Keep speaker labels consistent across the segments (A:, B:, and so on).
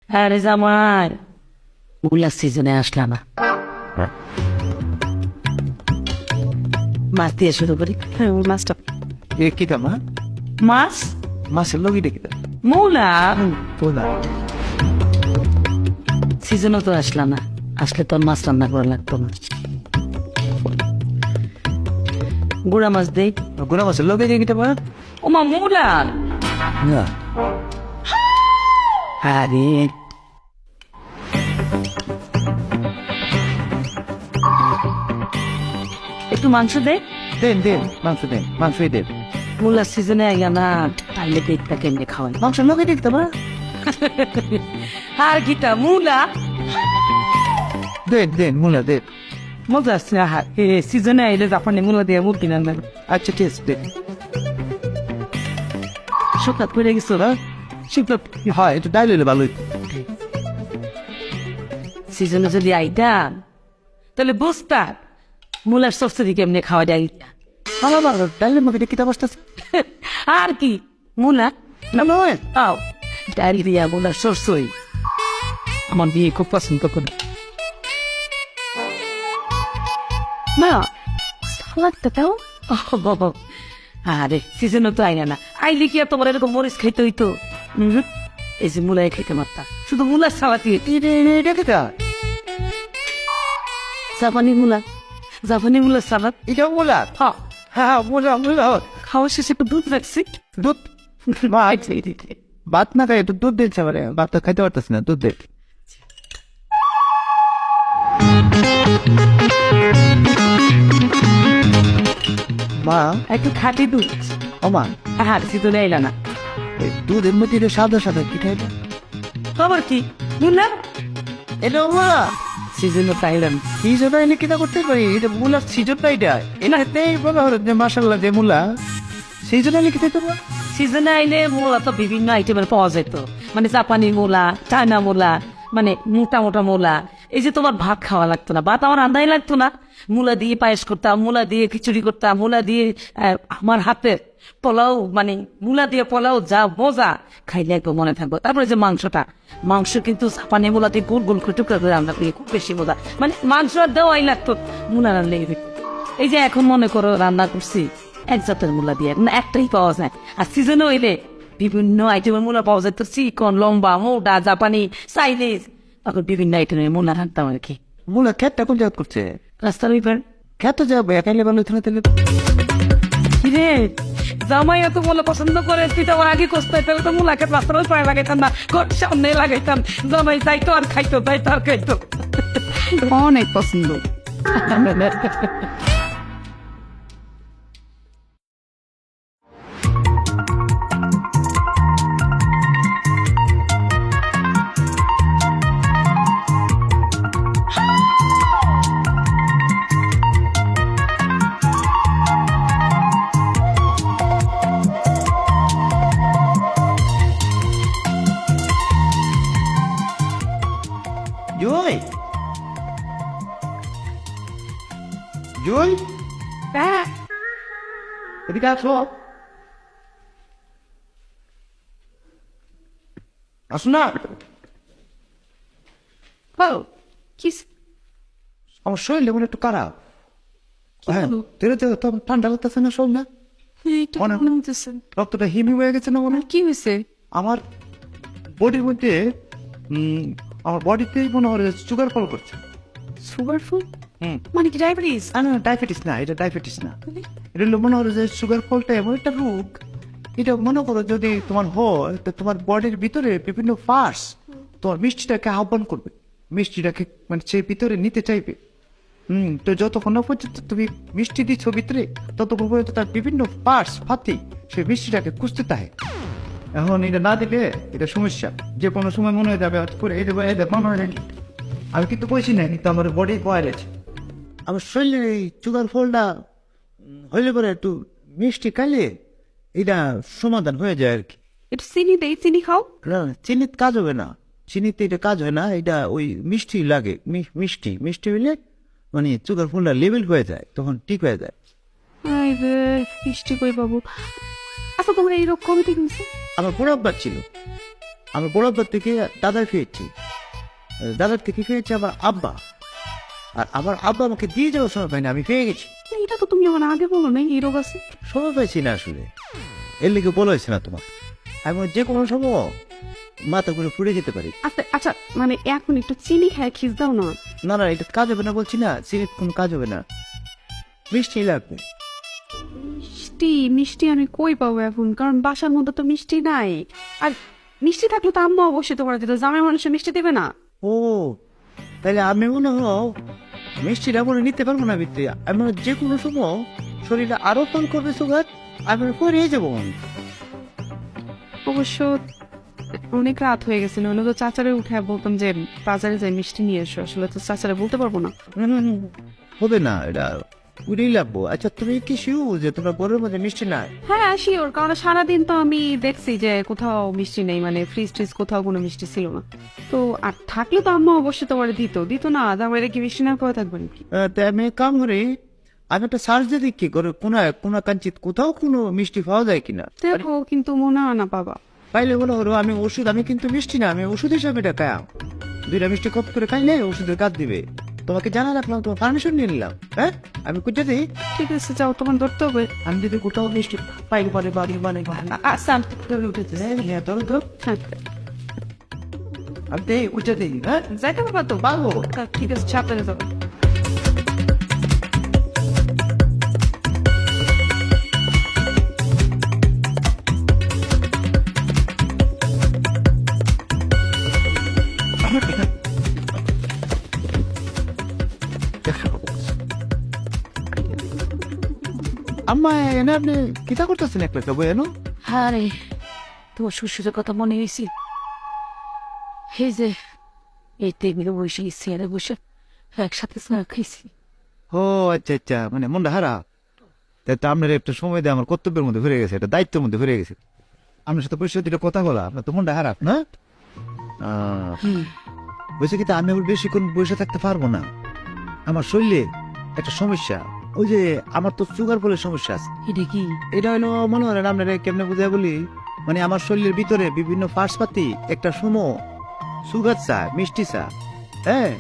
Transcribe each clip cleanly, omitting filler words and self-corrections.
A: আরে জামাই মুলার সিজনে আসলা না, মাছ দিয়ে শুরু করি। মাছটা
B: এ কি মা?
A: মাছ
B: মাছের লগি দেখি
A: মূলা
B: তোলা
A: সিজনও তো আসলা না, আসলে তোর মাছ রান্না করা লাগতো না। গুড়া মাছ দেই।
B: গুড়া মাছের লগে দেখি মা।
A: ওমা মূলা,
B: না
A: আরে একটু মাংস দে।
B: দেন দেন মাংস দেন, মাংসই দেন।
A: মূলার সিজনে আইয়া না, তাইলে পেটটা কেমনে খাওয়াই।
B: মাংস লগে দেখতে মা।
A: আর গীতা মূলা
B: দেন দেন মুলা দেন।
A: মজা আসছে। আহার সিজনে আইলে জাপানি মূলা দিয়ে মুরগি রান্না।
B: আচ্ছা ঠিক আছে দেন।
A: শুকনা পড়ে গেছো না?
B: শিখলো হয় একটু ডাইল হইলে ভালো হইতো।
A: সিজনে যদি আইতাম তাহলে বুঝতাম মূলার সবসিডি কেমনে খাওয়া যায়।
B: ভালো ভালো ডাইলের মধ্যে কিতা বসতেছে।
A: আর কি মূলা
B: না নয়
A: তাও ডাইল দিয়া মূলার সরষই আমার বিয়ে খুব পছন্দ করে। মা সালাদটা দাও। বাবা আরে সিজনও তো আইনা না, আইলে কি আর তোমার এরকম মরিচ খাইতে হইতো? এই যে মূলাই খাইতে মারতা, শুধু মূলার সালাতি। জাপানি মূলা, জাপানি মূলার সালাদ।
B: এটা মুলা।
A: হ্যাঁ
B: হ্যাঁ মুলা মুলা।
A: খাওয়া শেষে একটু দুধ রাখছি।
B: দুধ মা ভাত না খাই একটু দুধ দিচ্ছে মানে ভাত তো খাইতে পারতেছি না, দুধ দে। মা
A: একটু খাঁটি দুধ।
B: ও মা
A: আর সিজনে আইলা না,
B: এই দুধের মধ্যে এটা সাদা সাদা কি খাইবে?
A: খবর কি মূলা
B: এটা মা
A: সিজনে পাইলাম।
B: এই জন্য এনে কিনা করতে পারি, এটা মুলার সিজন না এটা এনাতেই বলা হলো যে মাসাল্লাহ যে মুলা সেই জন্য এনে খেতে পারবো।
A: সিজনে আইলে মূলা তো বিভিন্ন আইটেমের পাওয়া যেত, মানে জাপানি মূলা, চায়না মূলা, মানে মোটা মোটা মূলা। এই যে তোমার ভাত খাওয়া লাগতো না, ভাত আমার রান্নাই লাগতো না। মূলা দিয়ে পায়েস করতাম, মূলা দিয়ে খিচুড়ি করতাম, মূলা দিয়ে আমার হাতে পোলাও, মানে মূলা দিয়ে পোলাও যা মজা, খাইলে একদম মনে থাকবো। তারপরে যে মাংসটা, মাংস কিন্তু জাপানি মূলা দিয়ে গোল গোল করে টুকরা করে রান্না করি, খুব বেশি মজা। মানে মাংস আর দেওয়াই লাগতো, মূলা রান্নাই হইতো। এই যে এখন মনে করো রান্না করছি এক জাতের মূলা দিয়ে, মানে একটাই পাওয়া যায়। আর সিজনে হইলে বিভিন্ন আইটেমের মূলা পাওয়া যায়, তো চিকন, লম্বা, মোটা, জাপানি, চাইনিজ, তখন বিভিন্ন আইটেমের মূলা রাখতাম আর কি।
B: মুলা খেতটা কোন জায়গা করছে?
A: রাস্তার ওইবার
B: খেতে যাবো একাইলে ভালো হইতো না তাহলে।
A: কিরে জামাই এত মূলা পছন্দ করে, তুই তো আমার আগে কষতে, তাহলে তো মূলাকে রাস্তার ওই পায়ে লাগাইতাম না, ঘর সামনে লাগাইতাম। জামাই যাইতো আর খাইতো, যাইতো আর খাইতো। অনেক পছন্দ।
B: জয় জয় এদিকে আসো, আসো না। আমার শরীরে মনে একটু খারাপ। হ্যাঁ তো ঠান্ডা লাগতেছে না সব না, রক্তটা হিমি হয়ে গেছে না মনে।
A: কি হয়েছে?
B: আমার বডির মধ্যে আমার বডিতেই মনে হয় সুগার ফল করছে।
A: সুগার ফুল মানে কি ডায়াবেটিস?
B: না ডায়াবেটিস না, এটা ডায়াবেটিস না, এটা হলো মনে হয় যে সুগার ফলটা এমন একটা রোগ, এটা মনে করো যদি তোমার হয় তো তোমার বডির ভিতরে বিভিন্ন পার্টস তোমার মিষ্টিটাকে আহ্বান করবে, মিষ্টিটাকে মানে সে ভিতরে নিতে চাইবে। তো যতক্ষণ না পর্যন্ত তুমি মিষ্টি দিচ্ছ ভিতরে, ততক্ষণ পর্যন্ত তার বিভিন্ন পার্টস ফাতি সে মিষ্টিটাকে খুঁজতে থাকে। এখন এটা না দিলে এটা সমস্যা, যে কোনো সময় মনে হয়ে যাবে করে মনে হয় নাকি আমি কিন্তু বলছি না, কিন্তু আমার বডি বয়েল আছে। আমার শরীরে এই সুগার ফলটা হইলে পরে একটু মিষ্টি খাইলে এটা সমাধান হয়ে যায় আর কি।
A: একটু চিনি দেই, চিনি খাও।
B: না চিনির কাজ হবে না, চিনিতে এটা কাজ হয় না, এটা ওই মিষ্টি লাগে, মিষ্টি মিষ্টি হইলে মানে সুগার ফলটা লেভেল হয়ে যায়, তখন ঠিক হয়ে যায়।
A: মিষ্টি কই বাবু? আচ্ছা তোমার এইরকম কবে থেকে হয়েছে?
B: আমার পুরো অভ্যাস ছিল, আমার বড় আব্বার থেকে দাদার পেয়েছি, দাদার থেকে পেয়েছে আমার আব্বা, আর আমার আব্বা আমাকে দিয়ে যাওয়ার সময় পাইনি, আমি পেয়ে গেছি।
C: এটা তো তুমি আমার আগে বলো না এই রোগ আছে।
B: সময় পাইছি না আসলে, এর লিগে বলা হয়েছে না তোমার। আমি যে কোনো সময় মাথা করে ফুড়ে যেতে পারি।
C: আচ্ছা আচ্ছা, মানে এখন একটু চিনি খায় খিস দাও না।
B: না না, এটা কাজ হবে না বলছি না, সিগারেট কোনো কাজ হবে না, মিষ্টি লাগবে।
C: মিষ্টি মিষ্টি আমি কই পাবো এখন, কারণ বাসার মধ্যে তো মিষ্টি নাই। আর মিষ্টি থাকলে তো আম্মা অবশ্যই তোমার দিত, জামাই মানুষের মিষ্টি দেবে না।
B: ও তাহলে আমি মনে হয় মিষ্টিটা মনে নিতে পারবো না ভিতরে, আমি মনে হয় যে কোনো সময় শরীরে আরো ফোন করবে সুগার, আমি পরে যাবো।
C: অবশ্য অনেক রাত হয়ে গেছে, নইলে তো চাচারে উঠে বলতাম যে বাজারে যাই মিষ্টি নিয়ে এসো। আসলে তো চাচারে বলতে পারবো না।
B: হবে না, এটা উড়েই লাগবো। আচ্ছা তুমি কি শিউ যে তোমার ঘরের মধ্যে মিষ্টি নাই?
C: হ্যাঁ আসি ওর, কারণ সারাদিন তো আমি দেখছি যে কোথাও মিষ্টি নেই, মানে ফ্রিজ ট্রিজ কোথাও কোনো মিষ্টি ছিল না। তো আর থাকলে তো আম্মা অবশ্যই তোমার দিত না, জামাইরে কি মিষ্টি না করে থাকবেন কি?
B: তাই আমি এক কাম করি, আমি একটা সার্চ দিয়ে দেখি করে কোনা কাঞ্চিত কোথাও কোনো মিষ্টি পাওয়া যায় কিনা।
C: দেখো কিন্তু মনে হয় না বাবা।
B: পাইলে বলো হলো আমি ওষুধ, আমি কিন্তু মিষ্টি না, আমি ওষুধ হিসাবে এটা খাই। দুইটা মিষ্টি কপ করে খাইলে ওষুধের কাজ দিবে। তোমাকে জানা রাখলাম, তোমার পারমিশন নিয়ে নিলাম। হ্যাঁ আমি কুচে দিই।
C: ঠিক আছে যাও, তোমার ধরতে হবে।
B: আমি যদি কোথাও মিষ্টি পাই পরে বাড়ি মানে
C: আচ্ছা
B: উঠেছে, হ্যাঁ ধরো তো,
C: হ্যাঁ
B: আমি দেই কুচে দিই। হ্যাঁ
C: যাইতে পারবা তো?
B: পারবো।
C: ঠিক আছে সাবধানে যাও।
B: আম্মা এনে আপনি কিতা করতেছেন একলা বই এনো?
A: হ্যাঁ রে, তোমার শ্বশুরের কথা মনে হয়েছে। এই যে এই টেবিলে বসে চেয়ারে বসে একসাথে চা খাইছি।
B: ও আচ্ছা আচ্ছা, মানে মনটা হারা। তাই তো আপনার একটা সময় দিয়ে আমার কর্তব্যের মধ্যে ঘুরে গেছে, এটা দায়িত্বের মধ্যে ঘুরে গেছে। আপনার সাথে পরিস্থিতিটা কথা বলা, আপনার তো মনটা হারাপ না? বসে কিন্তু আমি আবার বেশিক্ষণ বসে থাকতে পারবো না, আমার শরীরে একটা সমস্যা। ওই যে আমার তো সুগার ফলের সমস্যা আছে।
A: এটা কি?
B: এটা হলো মনে হয় না আপনারা কেমনে বুঝাই বলি, মানে আমার শরীরের ভিতরে বিভিন্ন পার্সপাতি একটা সময় সুগার চা, মিষ্টি চা, হ্যাঁ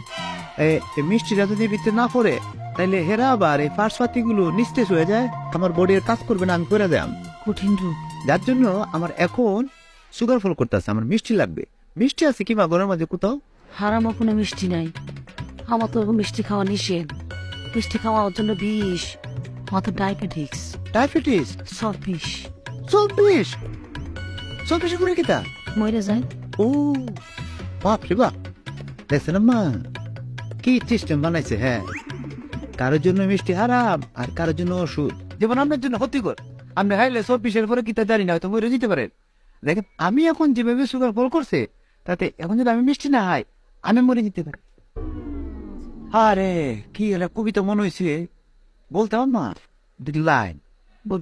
B: এই মিষ্টিটা যদি ভিতরে না পড়ে তাইলে হেরা আবার এই পার্সপাতি গুলো নিস্তেজ হয়ে যায়, আমার বডির কাজ করবে না, আমি করে দেয়।
A: কঠিন রূপ।
B: যার জন্য আমার এখন সুগার ফল করতেছে, আমার মিষ্টি লাগবে। মিষ্টি আছে কি মা ঘরের মাঝে কোথাও?
A: হারামো কোনো মিষ্টি নাই, আমার তো মিষ্টি খাওয়া নিষেধ। মিষ্টি খাওয়ার জন্য বিষ, আমার তো ডায়াবেটিক্স,
B: ডায়াবেটিস,
A: সলফিস
B: চব্বিশ চব্বিশ করে কিতা
A: মরে যায়।
B: ও বাপ রে বাপ, দেখছেন মা কি সিস্টেম বানাইছে। হ্যাঁ কারোর জন্য মিষ্টি হারাম আর কারোর জন্য ওষুধ, যেমন আপনার জন্য ক্ষতিকর। আপনি খাইলে 24-এর পরে কিতা জানি না, হয়তো মরে যেতে পারেন। দেখেন আমি এখন যেভাবে সুগার ফল করছে, তাতে এখন যদি আমি মিষ্টি না খাই আমি মরে যেতে পারি। আরে কি একটা কবিতা মনে হয়েছে, বলতাম মা দুটি লাইন বল।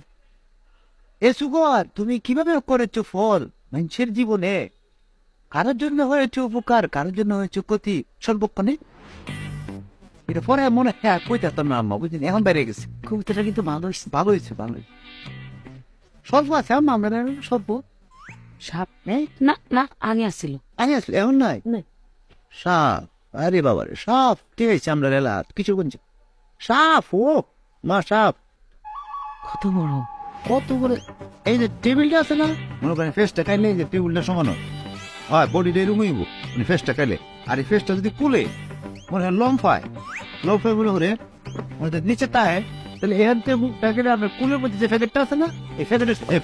B: এ সুগার তুমি কিভাবে করেছো ফল মানুষের জীবনে, কারোর জন্য হয়েছে উপকার, কারোর জন্য হয়েছে ক্ষতি সর্বক্ষণে। এটা পরে মনে হ্যাঁ কইতাম না আম্মা, বুঝলেন এখন বাইরে গেছে।
A: কবিতাটা কিন্তু ভালো হয়েছে।
B: ভালো হয়েছে ভালো হয়েছে। সর্ব আছে আম্মা, আমরা সর্ব সাপ নেই
A: না না, আগে আসছিল।
B: আগে আসলে এমন নাই সাপ। আরে বাবা রে সাপ, ঠিক আছে আমরা রেলা কিছু বলছি সাপ। ও মা সাপ
A: কত বড়,
B: কত করে। এই যে টেবিলটা আছে না, মনে করেন ফেসটা খাইলে এই যে টেবিলটা সমান হয়, বডিটা রুমইব মানে ফেসটা খাইলে। আর এই ফেসটা যদি কুলে মনে হয় লম্ফায় মনে করে নিচে তাই, তাহলে এখান থেকে প্যাকেটে আপনার কুলের মধ্যে যে প্যাকেটটা আছে না, এই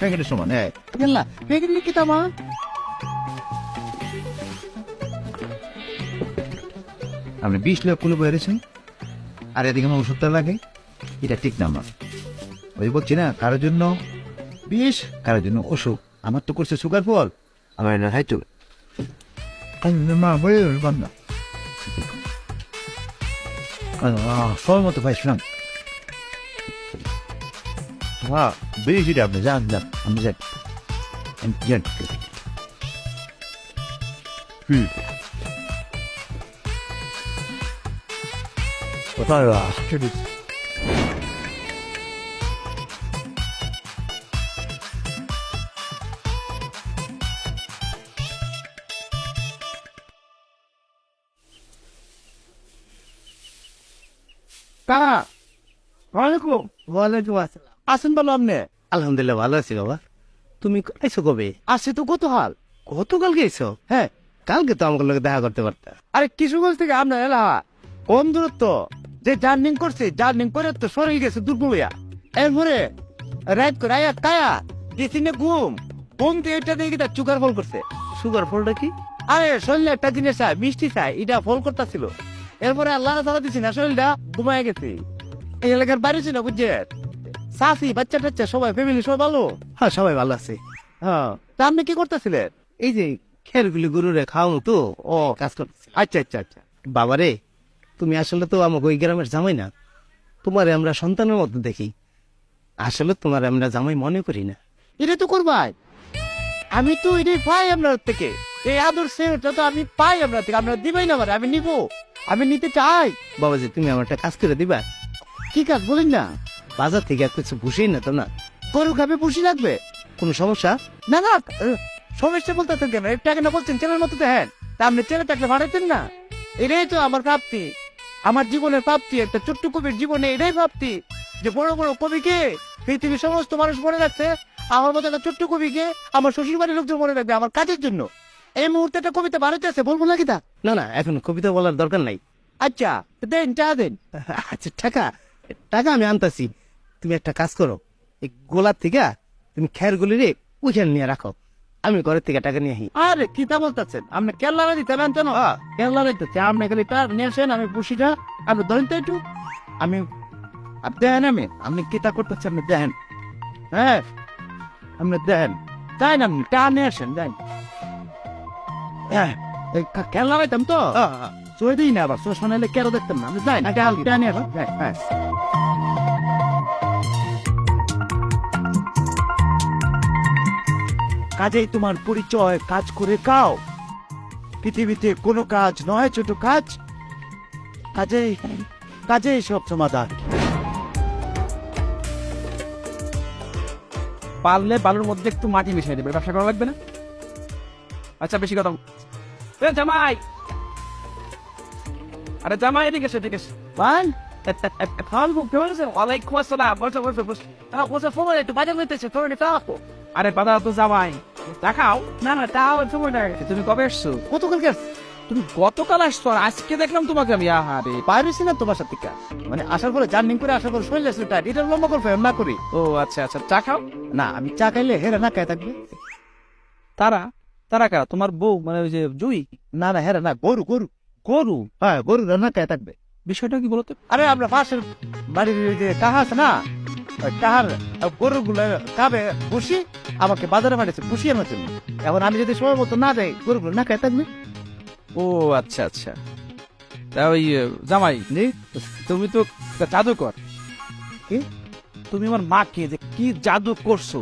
B: প্যাকেটের সমান। হ্যাঁ না প্যাকেট লিখি তামা আপনি 20 লাখ কুলে বেড়েছেন আর এদিকে আমার ওষুধটা লাগে, এটা ঠিক না আমার। ওই বলছি না কারোর জন্য বিষ, কারোর জন্য ওষুধ। আমার তো করছে সুগার ফল, আমার না খাইতো মা বলে বান্ধা সময় মতো পাইছিলাম। হ্যাঁ বেশি আপনি যান যান, আমি যাই যান। কোথায় কাকা ওয়ালাইকুম ওয়ালাইকুম আসসালাম আসেন বলো আপনি
D: আলহামদুলিল্লাহ ভালো আছি বাবা। তুমি আইছো কবে?
B: আসছে তো কত হাল
D: গতকাল গেছো?
B: হ্যাঁ
D: কালকে তো আমার লোকে দেখা করতে পারতা।
B: আরে কিশোরগঞ্জ থেকে আপনার এলাকা কম দূরত্ব যে জার্নিং করছে জার্নিং করে তো শরীর গেছে দুর্বলিয়া এরপরে রাইড করে আয়া কায়া দিছিনে ঘুম ঘুম দিয়ে এটা দিয়ে তার চুকার ফল করছে
D: সুগার ফলটা কি?
B: আরে শরীরে একটা জিনিস চাই মিষ্টি চাই এটা ফল করতেছিল এরপরে আল্লাহ তালা দিছি না শরীরটা ঘুমায় গেছে এই এলাকার বাড়ি ছিল বুঝছে সাসি বাচ্চা টাচ্চা সবাই ফ্যামিলি সবাই ভালো
D: হ্যাঁ সবাই ভালো আছে।
B: হ্যাঁ তা আপনি কি করতেছিলেন
D: এই যে খেরগুলি গরুরে খাওয়ানো তো ও কাজ করতেছে।
B: আচ্ছা আচ্ছা আচ্ছা
D: বাবারে তুমি আসলে তো আমাকে ওই গ্রামের জামাই না, তোমারে আমরা সন্তানের মতো দেখি। আসলে তোমার আমরা জামাই মনে করি না।
B: এটা তো করবাই আমি তো এটাই পাই আপনার থেকে এই আদর সেটা তো আমি পাই আপনার থেকে আপনার দিবেই না আমি নিব আমি নিতে চাই
D: বাবাজি তুমি আমার একটা কাজ করে দিবা?
B: কি কাজ বলেন না
D: বাজার থেকে আর কিছু বুঝেই না তো না,
B: গরু খাবে পুষি লাগবে
D: কোনো সমস্যা?
B: না না সমস্যা বলতেছেন কেন এটা কেন বলছেন ছেলের মতো দেখেন তা আপনি ছেলে থাকলে ভাড়াইতেন না এটাই তো আমার প্রাপ্তি আমার জীবনের প্রাপ্তি একটা ছোট্ট কবির জীবনে এটাই প্রাপ্তি যে বড় বড় কবিকে পৃথিবীর সমস্ত মানুষ মনে রাখছে আমার মতো একটা ছোট্ট কবিকে আমার শ্বশুর বাড়ির লোকজন মনে রাখবে আমার কাজের জন্য এই মুহূর্তে একটা কবিতা বাড়াইতে আছে বলবো নাকি তা
D: না না এখন কবিতা বলার দরকার নাই।
B: আচ্ছা দেন চা দেন
D: আচ্ছা টাকা টাকা আমি আনতাছি, তুমি একটা কাজ করো, এই গোলার থেকে তুমি খেরগুলি রে ওইখানে নিয়ে রাখো, আমি ঘরের থেকে টাকা নিয়ে আসি।
B: আরে কি তা বলতেছেন আপনি কেরলা দিতে জানো কেরলা দিতে আপনি খালি তার নিয়ে আসেন আমি পুষিটা আপনি ধরেন তো একটু আমি দেখেন আপনি কি তা করতেছেন আপনি দেখেন হ্যাঁ আপনি দেখেন তাই না আপনি টা নিয়ে আসেন দেন হ্যাঁ কেরলা দিতাম তো চলে দিই না আবার চশমা নাইলে কেন দেখতাম না আপনি যাই না টা নিয়ে আসেন হ্যাঁ কাজেই তোমার পরিচয় কাজ করে খাও পৃথিবীতে কোনো কাজ নয় ছোট কাজ কাজেই কাজেই সব সমাধান
E: পারলে বালুর মধ্যে একটু মাটি মিশিয়ে দেবে, ব্যবসা করা লাগবে না। আচ্ছা বেশি কথা জামাই, আরে জামাই এদিকে এসে এদিকে এসে
B: পান
E: ওয়ালাইকুম আসসালাম, বসো বসো বসো।
B: বসে ফোন একটু বাজার নিতেছে ফোন একটু
E: আরে বাধা তো জামাই দেখাও। না না তাও সময় লাগে। তুমি কবে এসছো?
B: কতকাল গেছ
E: তুমি গতকাল আসছো আর আজকে দেখলাম তোমাকে আমি। আহারে
B: বাইরেছি না তোমার সাথে মানে আসার পরে জার্নিং করে আসার পরে শরীর আসলে টাইট এটা লম্বা করবে না করি
E: ও আচ্ছা আচ্ছা, চা খাও।
B: না আমি চা খাইলে হেরা না খাই থাকবে
E: তারা তারা কারা? তোমার বউ মানে ওই যে জুই?
B: না না হেরা না গরু গরু
E: গরু?
B: হ্যাঁ গরু রান্না খাই থাকবে
E: বিষয়টা কি বলতো?
B: আরে আমরা পাশের বাড়ির ওই যে কাহা আছে না ওই কাহার গরুগুলো খাবে বসি আমাকে বাজারে পাঠিয়েছে বসি আমার জন্য এখন আমি যদি সময় মতো না যাই গরুগুলো না খাই থাকবে
E: ও আচ্ছা আচ্ছা। তা ওই জামাই তুমি তো একটা জাদুকর।
B: কি?
E: তুমি আমার মাকে যে কি জাদু করছো,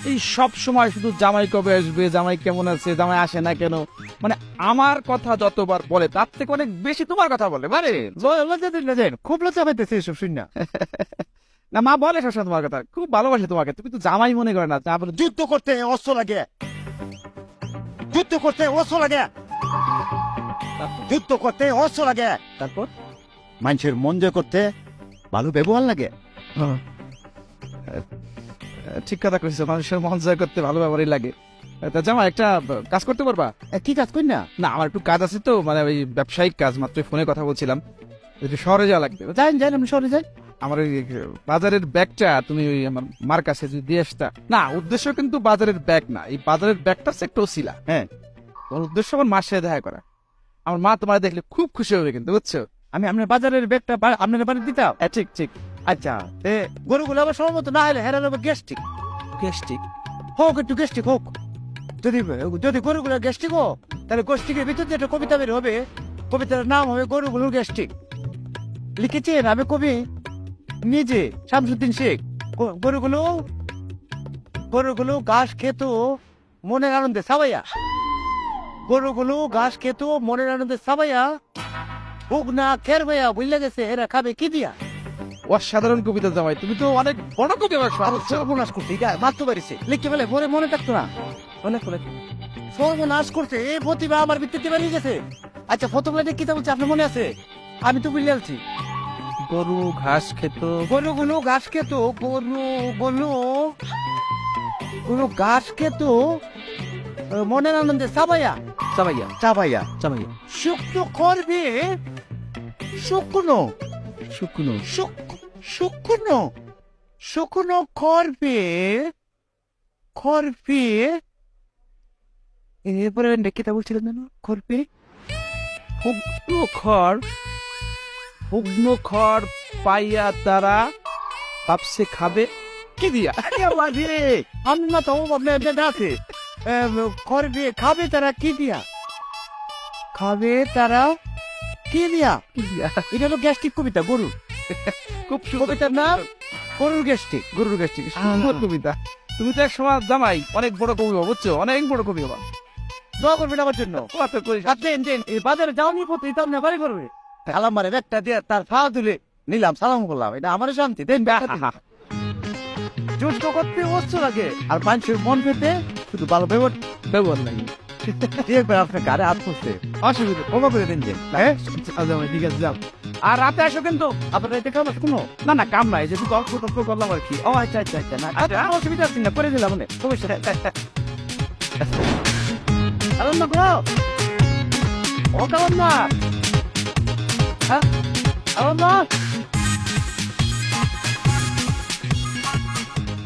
E: এই সব সময় শুধু জামাই কবে আসবে, জামাই কেমন আছে, জামাই আসে না কেন, মানে আমার কথা যতবার বলে তার থেকে অনেক বেশি তোমার কথা বলে। মানে
B: লজ্জা দিন না যাই খুব লজ্জা পাইতেছে এসব শুন না
E: না মা বলে সবসময় তোমার কথা, খুব ভালোবাসে তোমাকে, তুমি তো জামাই মনে করে না। যা বলে
B: যুদ্ধ করতে অস্ত্র লাগে যুদ্ধ করতে অস্ত্র লাগে যুদ্ধ করতে অস্ত্র লাগে
E: তারপর
B: মানুষের মন জয় করতে ভালো ব্যবহার লাগে
E: ঠিক কথা কইছো, মানুষের মন জয় করতে ভালো ব্যাপারই লাগে। তা জামা একটা কাজ করতে পারবা?
B: কি কাজ করি না
E: না আমার একটু কাজ আছে তো, মানে ওই ব্যবসায়িক কাজ, মাত্র ফোনে কথা বলছিলাম, একটু শহরে যাওয়া লাগবে।
B: যাই যাই আমি শহরে যাই
E: আমার ওই বাজারের ব্যাগটা তুমি ওই আমার মার কাছে যদি দিয়ে আসতা। না উদ্দেশ্য কিন্তু বাজারের ব্যাগ না, এই বাজারের ব্যাগটা হচ্ছে একটা ওসিলা।
B: হ্যাঁ
E: তোমার উদ্দেশ্য আমার মার সাথে দেখা করা। আমার মা তোমার দেখলে খুব খুশি হবে কিন্তু, বুঝছো?
B: আমি আপনার বাজারের ব্যাগটা আপনার বাড়ি দিতাম
E: ঠিক ঠিক।
B: আচ্ছা গরুগুলো আবার সময় মতো না হলে হেরার গ্যাস্ট্রিক
E: গ্যাস্ট্রিক
B: হোক একটু গ্যাস্ট্রিক হোক যদি যদি গরুগুলো গ্যাস্ট্রিক হোক তাহলে গ্যাস্ট্রিকের ভিতর দিয়ে একটা কবিতা বের হবে, কবিতার নাম হবে গরুগুলোর গ্যাস্ট্রিক। লিখেছেন আমি কবি নিজে শামসুদ্দিন শেখ। গরুগুলো গরুগুলো ঘাস খেত মনের আনন্দে সাবাইয়া, গরুগুলো ঘাস খেত মনের আনন্দে সাবাইয়া, বুক না খের ভাইয়া বুঝলে গেছে এরা খাবে কি দিয়া।
E: অসাধারণ কবিতা জামাই, তুমি তো অনেক বড় কবি।
B: সর্বনাশ করছে এটা মারতে পারিছে লিখতে পেলে পরে মনে থাকতো না
E: অনেক অনেক
B: সর্বনাশ করছে এই প্রতিভা আমার ভিত্তিতে বেরিয়ে গেছে। আচ্ছা প্রথম লাইনে কি বলছে আপনার মনে আছে? আমি তো বুঝলে আছি
E: গরু ঘাস খেত।
B: গরুগুলো ঘাস খেত, গরুগুলো ঘাস খেত মনের আনন্দে চাবাইয়া
E: চাবাইয়া
B: চাবাইয়া
E: চাবাইয়া
B: শুকনো করবে, শুকনো
E: শুকনো
B: শুকনো শুকনো করবে, করবে এরপরে কিতা বলছিলেন যেন? করবে
E: শুকনো খড়, শুকনো খড় পাইয়া তারা ভাবছে খাবে কি দিয়া?
B: আমি না তো আছে করবে, খাবে তারা কি দিয়া? খাবে তারা কি দিয়া?
E: কি দিয়া?
B: এটা হলো গ্যাস্ট্রিক কবিতা, গরুর
E: খুব
B: কবিতার নাম গরুর গ্যাস্ট্রিক।
E: গরুর গাছ থেকে সুন্দর কবিতা। তুমি তো এক সময় জামাই অনেক বড় কবি হবো, বুঝছো? অনেক বড় কবি হবা।
B: দোয়া করবেন আমার জন্য।
E: কত করিস?
B: দেন দেন, এই বাজারে যাওনি পথে এটা আপনি বাড়ি করবে। সালাম মারে একটা দিয়ে তার ফা তুলে নিলাম, সালাম করলাম, এটা আমার শান্তি। দেন যুদ্ধ করতে বসছো লাগে আর মানুষের মন পেতে শুধু ভালো
E: ব্যবহার নাই।
B: দেখবেন আপনার গাড়ি হাত পড়ছে, অসুবিধা ক্ষমা করে দিন। হ্যাঁ
E: ঠিক আছে, যাও। আর রাতে আসো কিন্তু।
B: আপনার এতে কাম আছে কোনো?
E: না না, কাম নাই, যেটুকু গল্প টল্প করলাম আর কি।
B: ও আচ্ছা আচ্ছা আচ্ছা, না কোনো অসুবিধা আছে না, করে দিলাম অনেক সমস্যা নেই। আনন্দ করো ও কেমন না? হ্যাঁ আনন্দ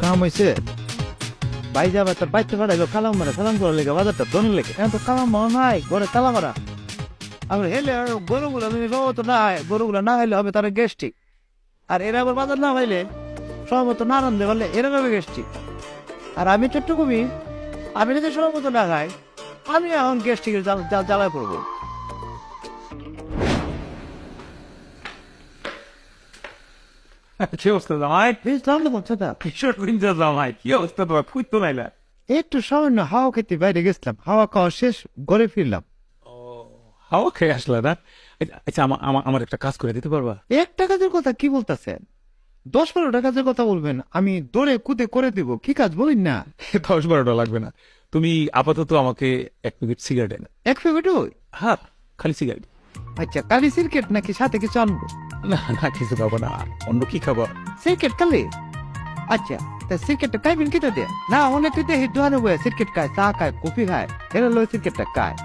B: কাম হয়েছে ভাই যাবে তোর বাইতে পাঠাইলো কালাম মারা, সালাম করার লেগে বাজারটা দনের লেগে। এখন তো কালাম মারা নাই, ঘরে তালা মারা। আবার হেলে আর গরুগুলো তুমি তো না, গরুগুলো না হইলে হবে তারা গ্যাস্ট্রিক। আর এরা আবার বাজার না হইলে সহমত না আনন্দে বললে এরা হবে গ্যাস্ট্রিক। আর আমি তো একটু কমি, আমি যদি সহমত না খাই আমি এখন গ্যাস্ট্রিকের জ্বালায় পড়বো।
E: কি অবস্থা জামাই?
B: বেশ দাম বলছো না,
E: কিশোর কুইন্জা জামাই, কি অবস্থা তোমার? ফুট তো নাইলা।
B: একটু সামান্য হাওয়া খেতে বাইরে গেছিলাম, হাওয়া খাওয়া শেষ ঘরে ফিরলাম।
E: হাওয়া খেয়ে আসলা না? আচ্ছা, আমার একটা কাজ করে দিতে পারবা?
B: 1 কাজের কথা কি বলতেছেন? 10-12টা কাজের কথা বলবেন, আমি দৌড়ে কুদে করে দিব। কি কাজ বলেন না?
E: 10-12টা লাগবে না। তুমি আপাতত আমাকে 1 প্যাকেট সিগারেট এনে।
B: 1 প্যাকেট?
E: হ্যাঁ, খালি সিগারেট।
B: আচ্ছা, কালি সিরকেট নাকি সাথে কিছু আনবো?
E: না না, কিছু খাবো না। অন্য কি খাবো?
B: সিরকেট কালি? আচ্ছা, তা সিরকেটটা খাইবেন কিটা দিয়ে? না অনেকে দেখি দোকানে বয়ে সিরকেট খায়, চা খায়, কফি খায়, এরা লোক সিরকেটটা খায়।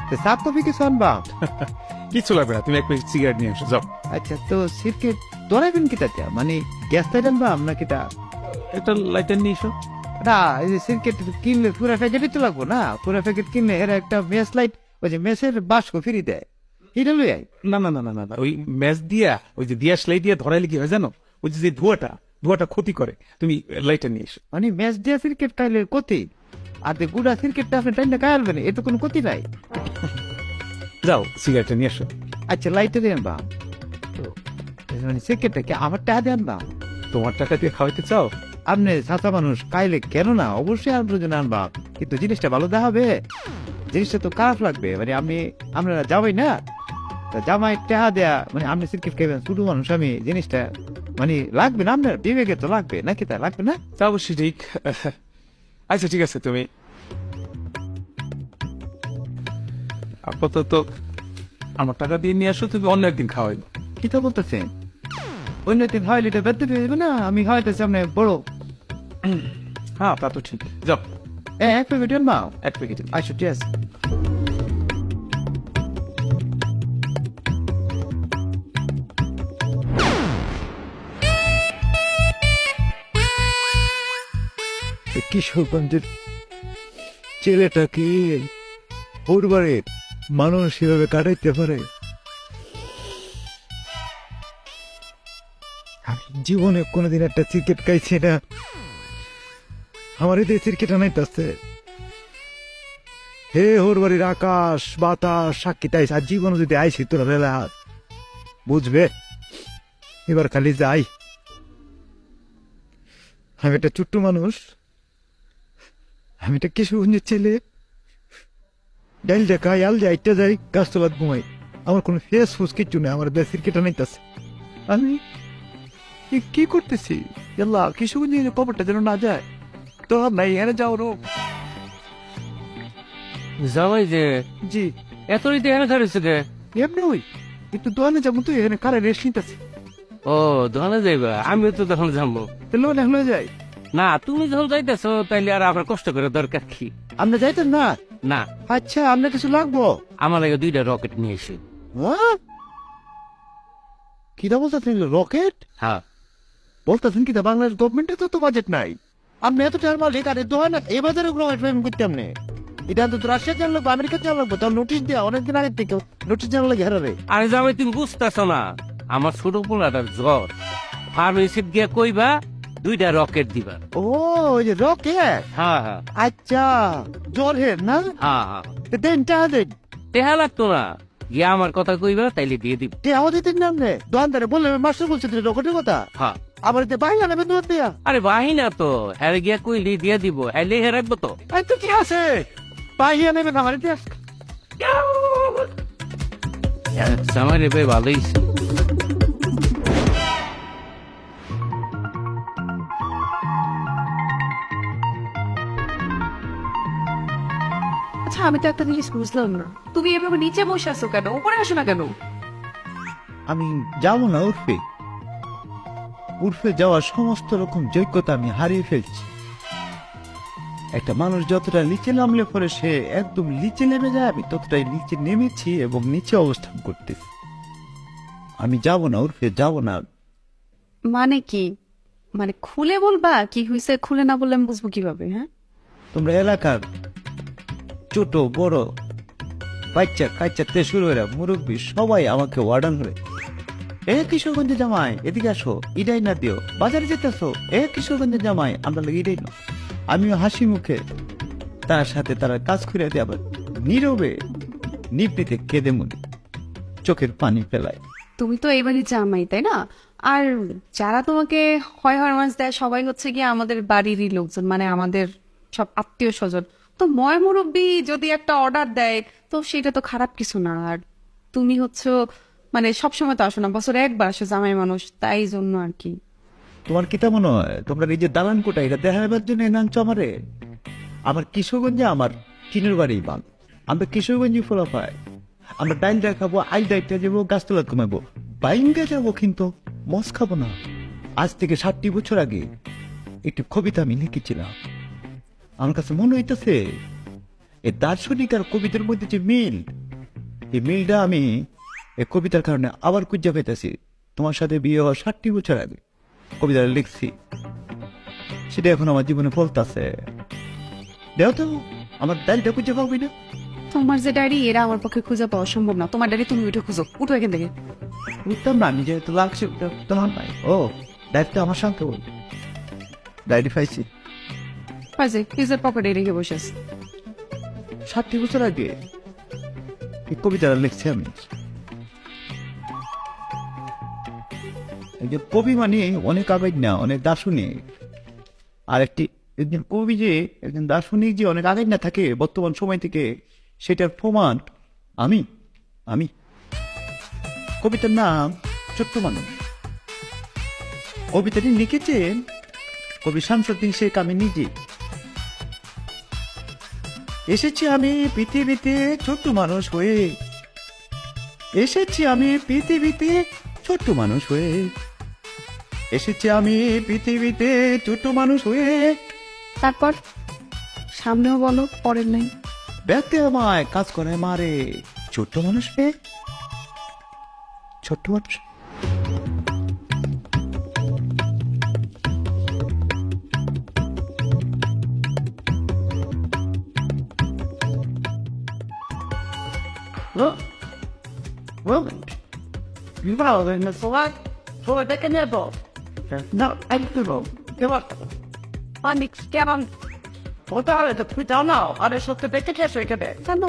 B: তো চা কফি কিছু আনবা?
E: কিছু লাগবে না, তুমি 1 প্যাকেট সিগারেট নিয়ে এসো, যাও।
B: আচ্ছা, তো সিরকেট ধরাইবেন কিটা দিয়া? মানে গ্যাস লাইট আনবা না কিটা?
E: একটা লাইটার নিয়ে এসো।
B: না, এই যে সিরকেট কিনলে পুরো প্যাকেটই তো লাগবো না। পুরো প্যাকেট কিনলে এরা একটা মেস লাইট, ওই যে মেসের বাস্ক ফ্রি দেয়, এটা লই আই।
E: না না না না না, ওই ম্যাচ দিয়া, ওই যে দিয়াশ লাইট দিয়ে ধরাইলে কি হয় জানো? ওই যে ধোঁয়াটা ক্ষতি করে। তুমি লাইটার নিয়ে এসো।
B: মানে ম্যাচ দিয়ে ক্রিকেট খাইলে ক্ষতি, আর গুড়া ক্রিকেটটা আপনি টাইমটা খাইলবেন, এতে কোনো ক্ষতি নাই।
E: যাও, সিগারেটটা নিয়ে এসো।
B: আচ্ছা, লাইটার আনবা? মানে ক্রিকেটটা কি আমার টাকা দিয়ে আনবা?
E: তোমার টাকা দিয়ে খাওয়াইতে চাও?
B: আপনি ছাতা মানুষ, খাইলে কেন না, অবশ্যই আপনার জন্য আনবা, কিন্তু জিনিসটা ভালো দেখাবে। জিনিসটা তো খারাপ লাগবে, মানে আমরা যাবাই না, তা জামাই টাকা দেয়া, মানে আপনি ক্রিকেট খাইবেন, ছোট মানুষ আমি, জিনিসটা মানে লাগবে না আপনার বিবেকে, তো লাগবে নাকি? তা লাগবে না?
E: তা অবশ্যই ঠিক। আচ্ছা ঠিক আছে, তুমি আপাতত আমার টাকা দিয়ে নিয়ে আসো, তুমি অন্য একদিন খাওয়াইবো।
B: কি তো বলতেছেন? অন্য দিন হয় লিটার বেঁধে পেয়ে যাবে না, আমি হয়তেছি আপনি বড়।
E: হ্যাঁ, তা তো ঠিক। যাও,
B: 1 প্যাকেট আনবা?
E: 1 প্যাকেট।
B: আচ্ছা, ঠিক আছে। কিশোরগঞ্জের ছেলেটাকে পরিবারের মানুষ সেভাবে কাটাইতে পারে? আমি জীবনে কোনোদিন একটা ক্রিকেট খাইছি না, আমার এতে ক্রিকেট আনাইতেছে। হে ওর বাড়ির আকাশ বাতাস সাক্ষী তাইছে, আর জীবনে যদি আইসি তোরা বেলা বুঝবে। এবার খালি যাই, আমি একটা ছোট্ট মানুষ, আমি একটা কিশোরগঞ্জের ছেলে, ডাইল দেখাই আল যাইতে যাই, গাছতলাত ঘুমাই, আমার কোনো ফেস ফুস কিচ্ছু নেই, আমার বেশ ক্রিকেট আনাইতেছে। আমি কি করতেছি? আল্লাহ, কিশোরগঞ্জের খবরটা যেন না যায়, তো নাই এনে যাও রোগ।
A: জামাই যে
B: জি,
A: এত এখানে ধরেছে রে?
B: এমনি ওই একটু দোকানে যাবো, তো এখানে কারে রেস্ট নিতেছে।
F: ও দোকানে যাইবা, আমিও তো তখন যাবো।
B: তাহলে এখন যাই।
F: না, তুমি যখন যাইতেছো তাইলে আর আপনার কষ্ট করে দরকার কি?
B: আপনি যাইতেন না?
F: না,
B: আচ্ছা, আপনার কিছু লাগবো?
F: আমার লাগে 2টা রকেট নিয়ে এসে।
B: হ্যাঁ? কিটা বলতেছেন, রকেট?
F: হ্যাঁ,
B: বলতেছেন কিটা, বাংলাদেশ গভর্নমেন্টের তো বাজেট নাই। আপনি এত টাকা মালিক, আর দোকান এই বাজারে রকেট পেমেন্ট করতে আপনি? এটা তো রাশিয়া জানা লাগবে, আমেরিকা জানা লাগবে, তার নোটিশ দেওয়া অনেকদিন আগে থেকে নোটিশ জানা লাগে হারারে।
F: আরে জামাই তুমি বুঝতেছো না, আমার ছোট পোলাটার জ্বর, ফার্মেসি গিয়ে কইবা 2টা রকেট দিবা।
B: ও, ওই যে রকেট।
F: হ্যাঁ হ্যাঁ
B: আচ্ছা, জ্বর হের না?
F: হ্যাঁ হ্যাঁ,
B: দেন টাকা দেন।
F: টেহা লাগতো না, গিয়ে আমার কথা কইবা তাইলে দিয়ে দিব।
B: টাকা দিতেন না আপনি? দোকানদারে বললে মাস্টার বলছে রকেটের কথা।
F: হ্যাঁ,
B: আবার বাইরে আনবেন দোকান দিয়া।
F: আরে বাহিনা তো হ্যাঁ, গিয়া কইলি দিয়ে দিব, আইলে হে রাখবো তো।
B: এই তো কি আছে, বাইরে নেবেন আমার দেশ।
F: জামাই রে ভাই ভালোই।
C: আচ্ছা আমি তো একটা জিনিস বুঝলাম না, তুমি এভাবে নিচে বসে আছো কেন, উপরে আসো না কেন?
B: আমি যাব না উর্ফে। উর্ফে যাওয়ার সমস্ত রকম যোগ্যতা আমি হারিয়ে ফেলছি। একটা মানুষ যতটা নিচে নামলে পরে সে একদম নিচে নেমে যায়, আমি ততটাই নিচে নেমেছি এবং নিচে অবস্থান করতেছি। আমি যাব না উর্ফে, যাব না।
C: মানে কি, মানে খুলে বলবা কি হয়েছে? খুলে না বললে আমি বুঝবো কিভাবে? হ্যাঁ,
B: তোমরা এলাকার ছোট বড় বাচ্চা কাচ্চাতে শুরু করে মুরব্বী সবাই আমাকে ওয়ার্ডান করে, এ কিশোরগঞ্জে জামাই এদিকে আসো, ইডাই না দিও, বাজারে যেতেছো, এ কিশোরগঞ্জে জামাই আমরা লাগে ইডাই না। আমিও হাসি মুখে তার সাথে তারা কাজ করে দিয়ে আবার নীরবে নিবৃতে কেঁদে মরি, চোখের পানি ফেলায়।
C: তুমি তো এইবারই জামাই তাই না? আর যারা তোমাকে হয় হরমাস দেয় সবাই হচ্ছে গিয়ে আমাদের বাড়িরই লোকজন, মানে আমাদের সব আত্মীয় স্বজন। তো ময় মুরব্বী যদি একটা অর্ডার দেয় তো সেটা তো খারাপ কিছু না। আর তুমি হচ্ছে মানে সবসময় তো আসো না, বছরে একবার আসো, জামাই মানুষ, তাই জন্য আর কি।
B: তোমার কি তা মনে হয় তোমরা নিজের দালান কোটা এটা দেখাবার জন্য নামছো আমারে? আমার কিশোরগঞ্জে আমার টিনের বাড়ি বান, আমরা কিশোরগঞ্জে ফোলা পাই। আমরা ডাইল দেখাবো, আইল ডাইটটা যাবো, গাছতলা কমাবো, বাইঙ্গা যাবো, কিন্তু মস খাবো না। আজ থেকে 60 বছর আগে একটি কবিতা আমি লিখেছিলাম। আমার কাছে মনে হইতেছে এই দার্শনিক আর কবিতার মধ্যে যে মিল, এই মিলটা আমি এই কবিতার কারণে আবার খুঁজে পেতেছি। তোমার সাথে বিয়ে হওয়ার 60 বছর আগে কবিতাটা লিখছি, সেটা এখন আমার জীবনে ফলতাছে। দেও তো আমার ডাইলটা খুঁজে পাবি না?
C: তোমার যে ডায়েরি এরা আমার পক্ষে খুঁজে পাওয়া সম্ভব না। তোমার ডায়েরি তুমি উঠে খুঁজো, উঠো এখান থেকে।
B: বুঝতাম না আমি যেহেতু লাগছে তোমার নাই। ও, ডায়েরিটা আমার সঙ্গে বল, ডায়েরি পাইছি
C: পাইছে ফ্রিজের পকেটে রেখে বসে আছে।
B: 60 বছর আগে এই কবিতাটা লিখছি আমি। একজন কবি মানে অনেক আবেগ না, অনেক দার্শনিক। আর একজন কবি যে একজন দার্শনিক যে অনেক আবেগ না থাকে বর্তমান সময় থেকে, সেটার প্রমাণ আমি। আমি কবিতার নাম ছোট্ট মানুষ। কবিতাটি লিখেছেন কবি শামসুদ্দিন শেখ আমি নিজে। এসেছি আমি পৃথিবীতে ছোট্ট মানুষ হয়ে, এসেছি আমি পৃথিবীতে ছোট্ট মানুষ হয়ে, এসেছি আমি পৃথিবীতে ছোট্ট মানুষ হয়ে।
C: তারপর সামনেও বলো, পরের নাই।
B: ব্যক্তি আমায় কাজ করে মারে, ছোট্ট মানুষ হয়ে, ছোট্ট মানুষ। Well, you know, in the select, for the cannibal. No, I don't know. Give up. I'm scared. কোথায় তুই যাও না, আরে সত্যি দেখে খেয়ে এখানে কেন?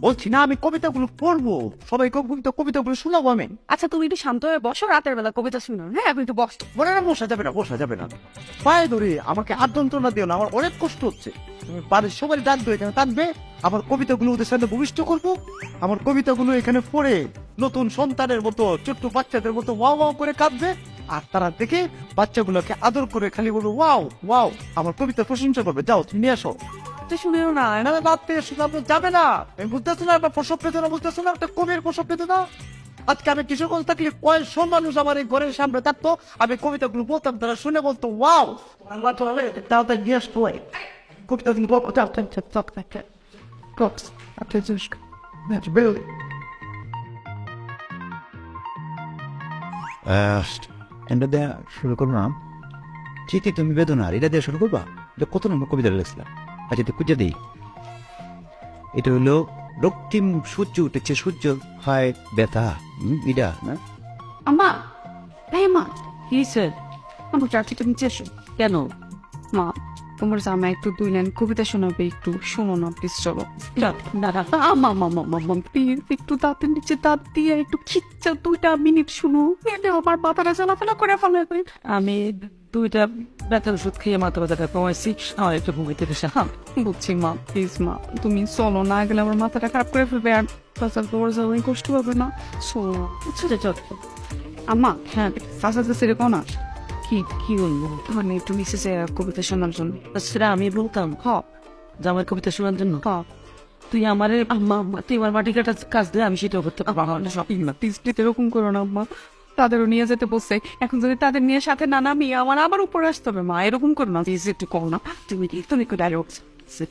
B: বলছি না আমি কবিতাগুলো পড়বো, সবাই কবিতাগুলো শোনাবো আমি।
C: আচ্ছা তুমি একটু শান্ত হয়ে বসো, রাতের বেলা কবিতা শুনো। হ্যাঁ তুমি একটু বস।
B: বলে না বসা যাবে না, বসা যাবে না। পায়ে ধরে আমাকে আর যন্ত্রণা দিও না, আমার অনেক কষ্ট হচ্ছে। তুমি বাড়ির সবাই ডাকবে, এখানে টানবে, আমার কবিতাগুলো ওদের সাথে ভূমিষ্ঠ করবো। আমার কবিতাগুলো এখানে পড়ে নতুন সন্তানের মতো, ছোট্ট বাচ্চাদের মতো ওয়াও ওয়াও করে কাঁদবে। আর তারা দেখে বাচ্চাগুলোকে আদর করে খালি বলবো ওয়াও ওয়াও, আমার কবিতা প্রশংসা করবে। যাও তুমি নিয়ে আসো। শুনেও না, এনারা রাত থেকে শোনাবো যাবে না। আমি বুঝতেছো না, একটা প্রসব পেতে না, বুঝতেছো না, একটা কবির প্রসব পেতে না। আজকে আমি কিশোরগঞ্জ থাকলে কয়েকশো মানুষ আমার এই ঘরের সামনে থাকতো, আমি কবিতাগুলো বলতাম, তারা শুনে বলতো ওয়াও, তাড়াতাড়ি গিয়ে আসতো কবিতাগুলো বলতো, এটা দেয়া শুরু করবো না, চিঠি তুমি বেদনার, এটা দিয়ে শুরু করবা। এটা কত নম্বর কবিতা লিখছিলাম? আচ্ছা তুই খুঁজে দিই। এটা হলো রক্তিম সূর্য উঠেছে, সূর্য হয় ব্যথা, এটা না?
C: আম্মা, এই মা,
A: কি স্যার?
C: আমার চাচিটা নিচে এসো।
A: কেন?
C: মা, তোমার জামাই একটু 2 লাইন কবিতা শোনাবে, একটু শোনো না প্লিজ, চলো।
A: দাঁড়া,
C: আম্মা মামা মামা প্লিজ একটু দাঁতের নিচে দাঁত দিয়ে একটু খিচ্ছা 2টা মিনিট শুনো, এতে আমার মাথাটা চলাফেরা করে ফেলে।
A: আমি 2টা ব্যথার ওষুধ খেয়ে মাথা ব্যথাটা কমাইছি, আমার একটু ঘুমাইতে বসে। হ্যাঁ,
C: বুঝছি মা, প্লিজ মা তুমি চলো, না গেলে আমার মাথাটা খারাপ করে ফেলবে, আর তাছাড়া তোমার জামাই কষ্ট হবে না। চলো।
A: চলে চল।
C: আম্মা, হ্যাঁ চাচা চাচিরে কো না,
A: কি বলবো?
C: মানে একটু নিচে যে কবিতা শোনার জন্য।
A: সেটা আমি বলতাম জামার কবিতা শোনার জন্য। তুই আমার তুই আমার মাটি কাটার কাজ দিয়ে আমি সেটাও করতে পারবো না।
C: প্লিজ এরকম করো না আম্মা, তাদেরও নিয়ে যেতে বসছে, এখন যদি তাদের নিয়ে সাথে না নামি আমার আবার উপরে আসতে হবে। মা এরকম করো না প্লিজ, একটু করো না তুমি, তুমি একটু ডাইরেক্ট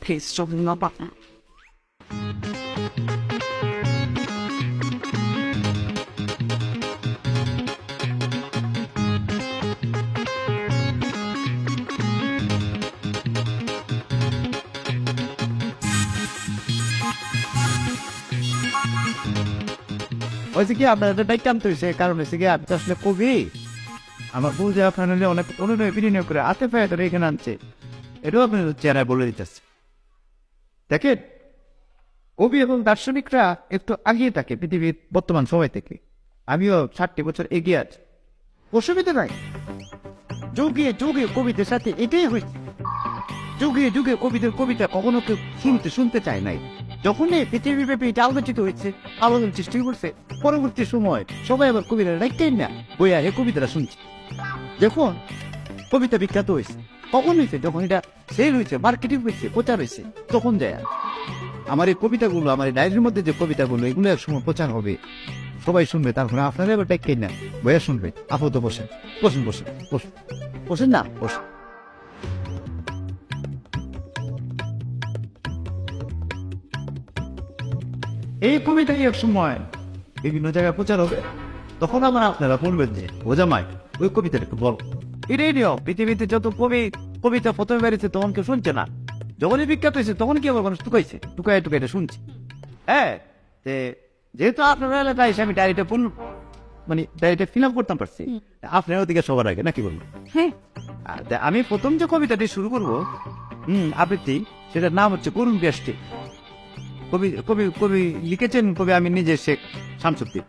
C: প্লিজ চল না পা।
B: হয়েছে কি আপনার বাইক টানতে হয়েছে, কারণ হয়েছে কি আমি তো আসলে কবি, আমার বউ যে আপনার অনেক অনুনয় বিনিময় করে আতে পায়ে ধরে এখানে আনছে, এটাও আপনার চেহারায় বলে দিতেছে। দেখেন, কবি এবং দার্শনিকরা একটু আগিয়ে থাকে পৃথিবীর বর্তমান সময় থেকে, আমিও 60 বছর এগিয়ে আছি, অসুবিধা নাই। যুগে যুগে কবিদের সাথে এটাই হয়েছে, যুগে যুগে কবিদের কবিতা কখনো কেউ শুনতে চায় নাই। যখন এই পৃথিবীব্যাপী এটা আলোচিত হয়েছে, আলোচনা সৃষ্টি করছে, পরবর্তী সময় সবাই আবার কবিরা রাখতেন না, বই আর কবিতারা শুনছে। যখন কবিতা বিখ্যাত হয়েছে, কখন হয়েছে? যখন এটা সেল হয়েছে, মার্কেটিং হয়েছে, প্রচার হয়েছে, তখন যায়। আমার এই কবিতাগুলো, আমার এই ডায়েরির মধ্যে যে কবিতাগুলো, এগুলো এক সময় প্রচার হবে, সবাই শুনবে, তারপরে আপনারা এবার ব্যাগ কেন না, বইয়া শুনবে। আপাতত বসেন, বসুন বসুন বসুন বসেন না, বসুন। এই কবিতাই এক সময় বিভিন্ন জায়গায় প্রচার হবে, তখন আবার আপনারা বলবেন যে ও জামাই ওই কবিতাটা একটু বল। এটাই নিয়ম, পৃথিবীতে যত কবিতা প্রথমে বেরিয়েছে তখন কেউ শুনছে না, যখনই বিখ্যাত হয়েছে তখন কি আবার মানুষ টুকাইছে, টুকাইটা শুনছে। হ্যাঁ, যেহেতু আপনার এলাকায় এসে আমি ডায়েরিটা মানে ডায়েরিটা ফিল আপ করতাম পারছি, আপনার ওদিকে সবার আগে নাকি বলবো?
C: হ্যাঁ,
B: আমি প্রথম যে কবিতাটি শুরু করবো আবৃত্তি, সেটার নাম হচ্ছে করুণ বৃষ্টি। কবি কবি কবি লিখেছেন কবি আমি নিজে, শেখ শামসুদ্দিন।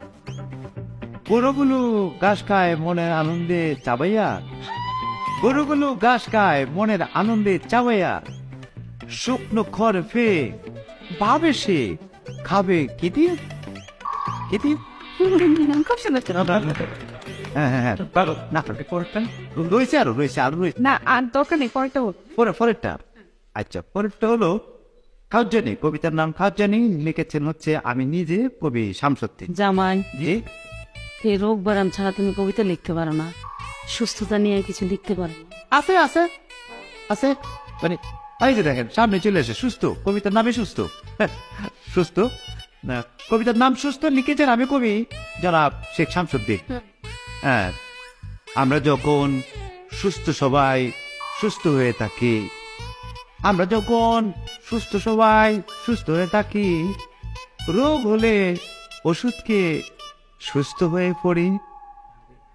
B: গরুগুলো ঘাস খায় মনের আনন্দে চাবাইয়া, গরুগুলো ঘাস খায় মনের আনন্দে চাবাইয়া, শুকনো খড় ফেয়ে ভাবে সে খাবে কেটি কেটি। হ্যাঁ হ্যাঁ হ্যাঁ, না রয়েছে আরো রয়েছে।
C: না আর দরকার নেই, পরেরটা হোক।
B: পরেরটা, আচ্ছা পরেরটা হলো খাউজানি, কবিতার নাম খাউজানি, লিখেছেন হচ্ছে আমি নিজে কবি শামসুদ্দিন।
A: জামাই,
B: জি,
A: এই রোগ বারাম ছাড়া তুমি কবিতা লিখতে পারো না, সুস্থতা নিয়ে কিছু লিখতে পারো না।
B: আছে আছে আছে, মানে এই যে দেখেন সামনে চলে আসে সুস্থ, কবিতার নামে সুস্থ। সুস্থ না, কবিতার নাম সুস্থ, লিখেছেন আমি কবি জনাব শেখ শামসুদ্দিন। হ্যাঁ, আমরা যখন সুস্থ সবাই সুস্থ হয়ে থাকি, আমরা যখন সুস্থ সবাই সুস্থ হয়ে থাকি, রোগ হলে ওষুধ খেয়ে সুস্থ হয়ে পড়ি।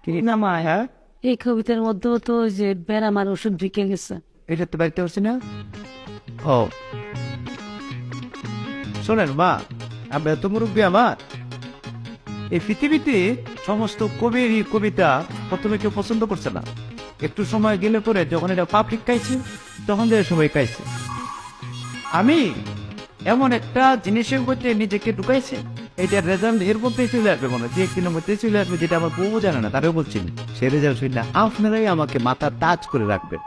B: কি নামায়? হ্যাঁ,
A: এই কবিতার মধ্যেও তো ওই যে ব্যারাম আর ওষুধ ঢুকে গেছে।
B: এটা তো বাড়িতে হচ্ছে না। ও শোনেন মা, আমরা তো মুরব্বী, আমার এই পৃথিবীতে সমস্ত কবিরই কবিতা প্রথমে কেউ পছন্দ করছে না, একটু সময় গেলে পরে যখন এটা পাবলিক খাইছে তখন যে সবাই খাইছে। আমি এমন একটা জিনিসের মধ্যে নিজেকে ঢুকাইছে, এটার রেজাল্ট এর মধ্যেই চলে আসবে, মনে হয় একদিনের মধ্যেই চলে আসবে, যেটা আমার বউ জানে না, তারও বলছি সে রেজাল্ট শুনলে আপনারাই আমাকে মাথা টাচ করে রাখবেন।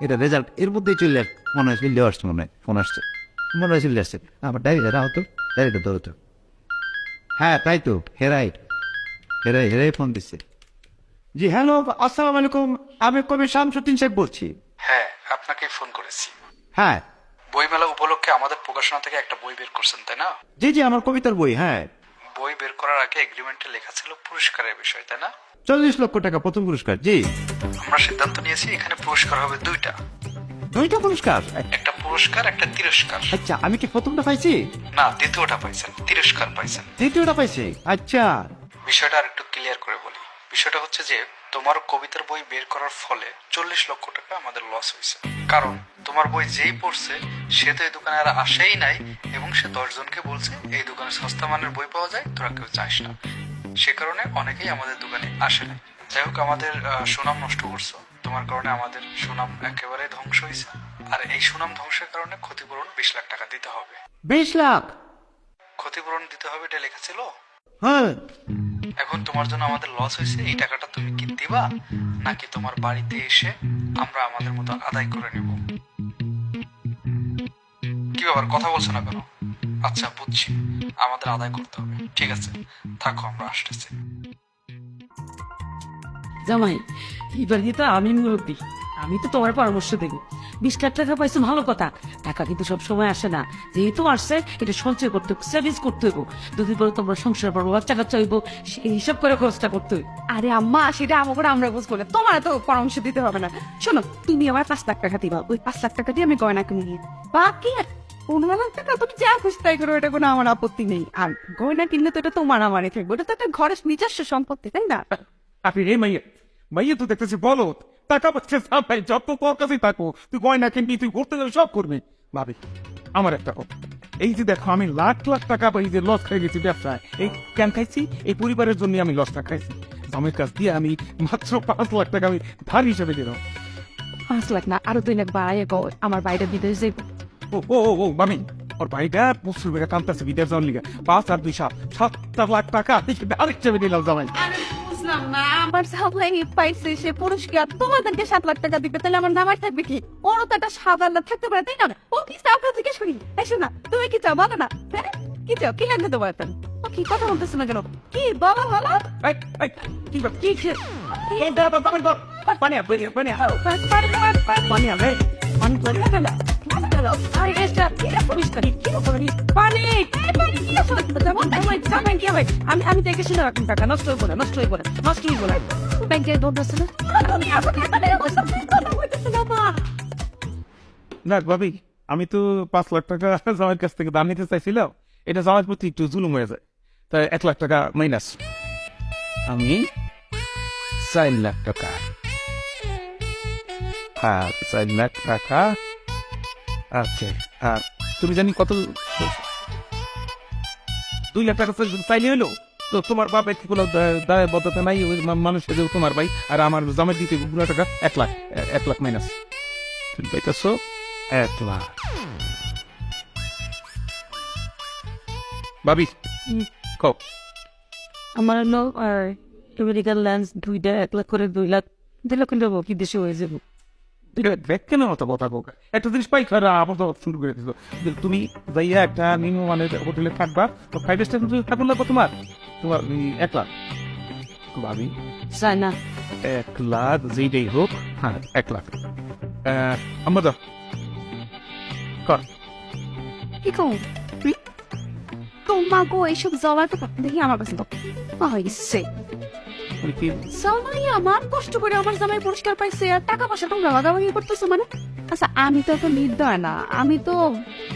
B: এটা রেজাল্ট এর মধ্যেই চলে আসবে, মনে হয় চলে আসছে, মনে হয় ফোন আসছে, মনে হয় চলে আসছে। আমার ডায়েরিটা রাও তো, ডায়েরিটা ধরো তো। হ্যাঁ তাই তো, হেরাই হেরাই ফোন দিছে। জি হ্যালো, আসসালামু আলাইকুম, আমি কবি শামসুদ্দিন সাহেব বলছি।
G: হ্যাঁ, আপনাকে ফোন করেছি।
B: হ্যাঁ
G: বইমেলা উপলক্ষে আমাদের প্রকাশনা থেকে একটা বই বের করছেন, তাই না?
B: জি আমার কবিতার বই। হ্যাঁ,
G: বই বের করার আগে এগ্রিমেন্টে লেখা ছিল পুরস্কারের বিষয়, তাই না?
B: 40 লক্ষ টাকা প্রথম পুরস্কার। জি,
G: আমরা সিদ্ধান্ত নিয়েছি এখানে পুরস্কার হবে দুইটা,
B: 2টা পুরস্কার।
G: একটা পুরস্কার একটা তিরস্কার।
B: আচ্ছা, আমি কি প্রথমটা পাইছি?
G: না, দ্বিতীয়টা পাইছেন, তিরস্কার পাইছেন।
B: দ্বিতীয়টা পাইছি। আচ্ছা,
G: বিষয়টা আর একটু ক্লিয়ার করে বলি। বিষয়টা হচ্ছে যে তোমার কবিতার বই বের করার ফলে 40 লক্ষ টাকা আমাদের লস হয়েছে। কারণ তোমার বই যেই পড়ছে সে তো এই দোকানে আর আসেই নাই, এবং সে 10 জনকে বলছে এই দোকানে সস্তা মানের বই পাওয়া যায়, তোরা কেউ চাস না। সে কারণে অনেকেই আমাদের দোকানে আসে নাই। যাই হোক, আমাদের সুনাম নষ্ট করছো। তোমার কারণে আমাদের সুনাম একেবারে ধ্বংস হয়েছে। আর এই সুনাম ধ্বংসের কারণে ক্ষতিপূরণ 20 লাখ টাকা দিতে হবে।
B: 20 লাখ?
G: ক্ষতিপূরণ দিতে হবে, এটা লেখা ছিল।
B: হ্যাঁ,
G: এখন তোমার জন্য আমাদের লস হয়েছে, এই টাকাটা তুমি কি দিবা নাকি তোমার বাড়িতে এসে আমরা আমাদের মতো আদায় করে নেব? কি ব্যাপার, কথা বলছো না কেন? আচ্ছা, বুঝছি, আমাদের আদায় করতে হবে। ঠিক আছে, থাকো, আমরা আসতেছি।
A: জামাই, এবার কিন্তু আমি মুরব্বী, আমি তো তোমার পরামর্শ দেবো। 20 লাখ টাকা পাইছো, ভালো কথা। টাকা কিন্তু সব সময় আসে না, যেহেতু আসছে এটা সঞ্চয় করতে হবে, সেভিংস করতে হইব। দুদিন পরে তোমরা সংসার পারবো, বাচ্চা কাচ্চা হইব, সেই হিসাব করে খরচটা করতে হইব।
C: আরে আম্মা, সেটা আমাকে আমরা বুঝ করলে তোমার তো পরামর্শ দিতে হবে না। শোনো, তুমি আমার 5 লাখ টাকা দিবা, ওই 5 লাখ টাকা দিয়ে আমি গয়না কিনে নিই। বাকি 15 লাখ টাকা তুমি যা খুশি তাই করো, এটা কোনো আমার আপত্তি নেই। আর গয়না কিনলে তো এটা তোমার আমারই থাকবে, ওটা তো একটা ঘরের নিজস্ব সম্পত্তি, তাই না?
E: আপনি রে মাইয়া তো দেখতেছি বলো, টাকা পাচ্ছে ভাই, যত তোর কাছেই থাকো, তুই গয়না কিনবি, তুই ঘুরতে যাবি, সব করবি। ভাবি, আমার একটা কথা, এই যে দেখো আমি লাখ লাখ টাকা এই যে লস খাই গেছি ব্যবসায়, এই কেন খাইছি? এই পরিবারের জন্য আমি লসটা খাইছি। জামের কাছ দিয়ে আমি মাত্র 5 লাখ টাকা আমি ধার হিসেবে দিলাম।
C: 5 লাখ না, আরো 2 লাখ বাড়াই আমার বাইরে বিদেশ যাইব।
E: ও মামি, ওর ভাইটা প্রচুর বেড়ে কামতেছে বিদেশ যাওয়ার লিগে। 5 আর 2 7 লাখ টাকা আরেক হিসেবে দিলাম জামাই।
C: বুঝলাম না, আমার সাপ্লাই পাইছে সে পুরস্কার, তোমাদেরকে 7 লাখ টাকা দিবে, তাহলে আমার নামার থাকবে কি? ওরও তো একটা সাধারণ থাকতে পারে, তাই না? ও কি চাও থেকে শুনি, এসো না, তুমি কি চাও বলো না? হ্যাঁ, কি চাও, কি লাগবে তোমার? ও কি কথা বলতেছো না কেন? কি বলো বলো।
E: কি
A: আমি দেখে শুনে রাখুন, টাকা নষ্ট হইব না, নষ্ট হইব না, নষ্ট হইব না। ব্যাংকের দৌড় আছে না?
E: না ভাবি, আমি তো 5 লাখ টাকা জামাইয়ের কাছ থেকে দাম নিতে চাইছিলাম, এটা জামাইয়ের প্রতি একটু জুলুম হয়ে যায়, তাই 1 লাখ টাকা মাইনাস। আমি 4 লাখ টাকা। হ্যাঁ, 4 লাখ টাকা। আচ্ছা, আর তুমি জানি কত? 2 লাখ টাকা চাইলে হলো তো তোমার বাপ একটু দায়বদ্ধতা নাই, ওই মানুষের যে তোমার ভাই আর আমার জামাই দিতে পুরো টাকা 1 লাখ মাইনাস। তুমি পাইতেছো 1 লাখ। ভাবি কও।
A: আমার হলো আমেরিকান ল্যান্স 2টা 1 লাখ করে 2 লাখ নেবো, কি দেশে হয়ে যাবো।
E: কেন অত কথা বলবে? একটা জিনিস পাই খারা আপাতত শুরু করে দিছো। তুমি যাইয়া একটা নিম্ন মানের হোটেলে থাকবা, তো 5 স্টার থাকুন লাগবো তোমার 1 লাখ। ভাবি
A: চাই না।
E: 1 লাখ যেটাই হোক, হ্যাঁ 1 লাখ। আমরা দাও কর।
C: কি কও তোমাকে এইসব জবার তো দেখি আমার কাছে হয়ে গেছে। জামাই আমার কষ্ট করে আমার জামাই পুরস্কার পাইছে, আর টাকা পয়সা তোমরা ভাগাভাগি করতেছো মানে? আচ্ছা, আমি তো এখন নির্দয় না, আমি তো